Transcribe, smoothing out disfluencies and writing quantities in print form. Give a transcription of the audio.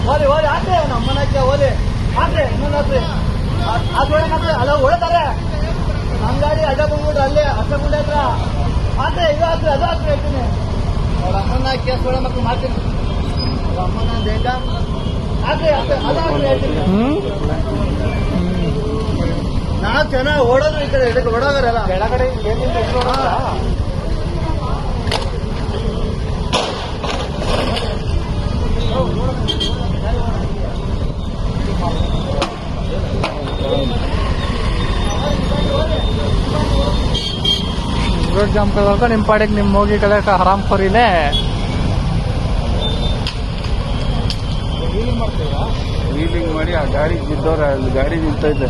ಓದಿ ಓದಿ ಆದ್ರೆ ನಮ್ಮನಕ್ಕೆ ಓದಿ ಆದ್ರೆ ಇನ್ನೊಂದಾದ್ರೆ ಅದ್ರೊಳಗೆ ಅಲ್ಲ ಹೊಳ್ತಾರೆ ನಮ್ಮ ಗಾಡಿ ಅಡ್ಡ ಬಂದ್ಬಿಟ್ರೆ ಅಲ್ಲೇ ಅಷ್ಟಗುಂಡೆ ಹತ್ರ ಆದ್ರೆ ಇದು ಆದ್ರೆ ಅದು ಆದ್ರೆ ಹೇಳ್ತೀನಿ ಅವ್ರ ಅಮ್ಮನ ಕೇಸ್ ಒಳ ಮಕ್ಕಳು ಮಾಡ್ತೀನಿ ಅವ್ರ ಅಮ್ಮನ ಬೇಗ ಆದ್ರೆ ಅದಾದ್ರೆ ಹೇಳ್ತೀನಿ ನಾಲ್ಕು ಜನ ಓಡೋದ್ರು ಈ ಕಡೆ ಇದಕ್ಕೆ ಓಡೋಗರಲ್ಲ ಕೆಳಗಡೆ रोड जाम करवाकर निम पाड़े निम मोगी कलर का हराम खोरीले ವೀಲಿಂಗ್ ಮಾಡಿ ಆ ಗಾಡಿ ಬಿದ್ದವ್ರ ಅಲ್ಲಿ ಗಾಡಿ ನಿಂತೈತೆ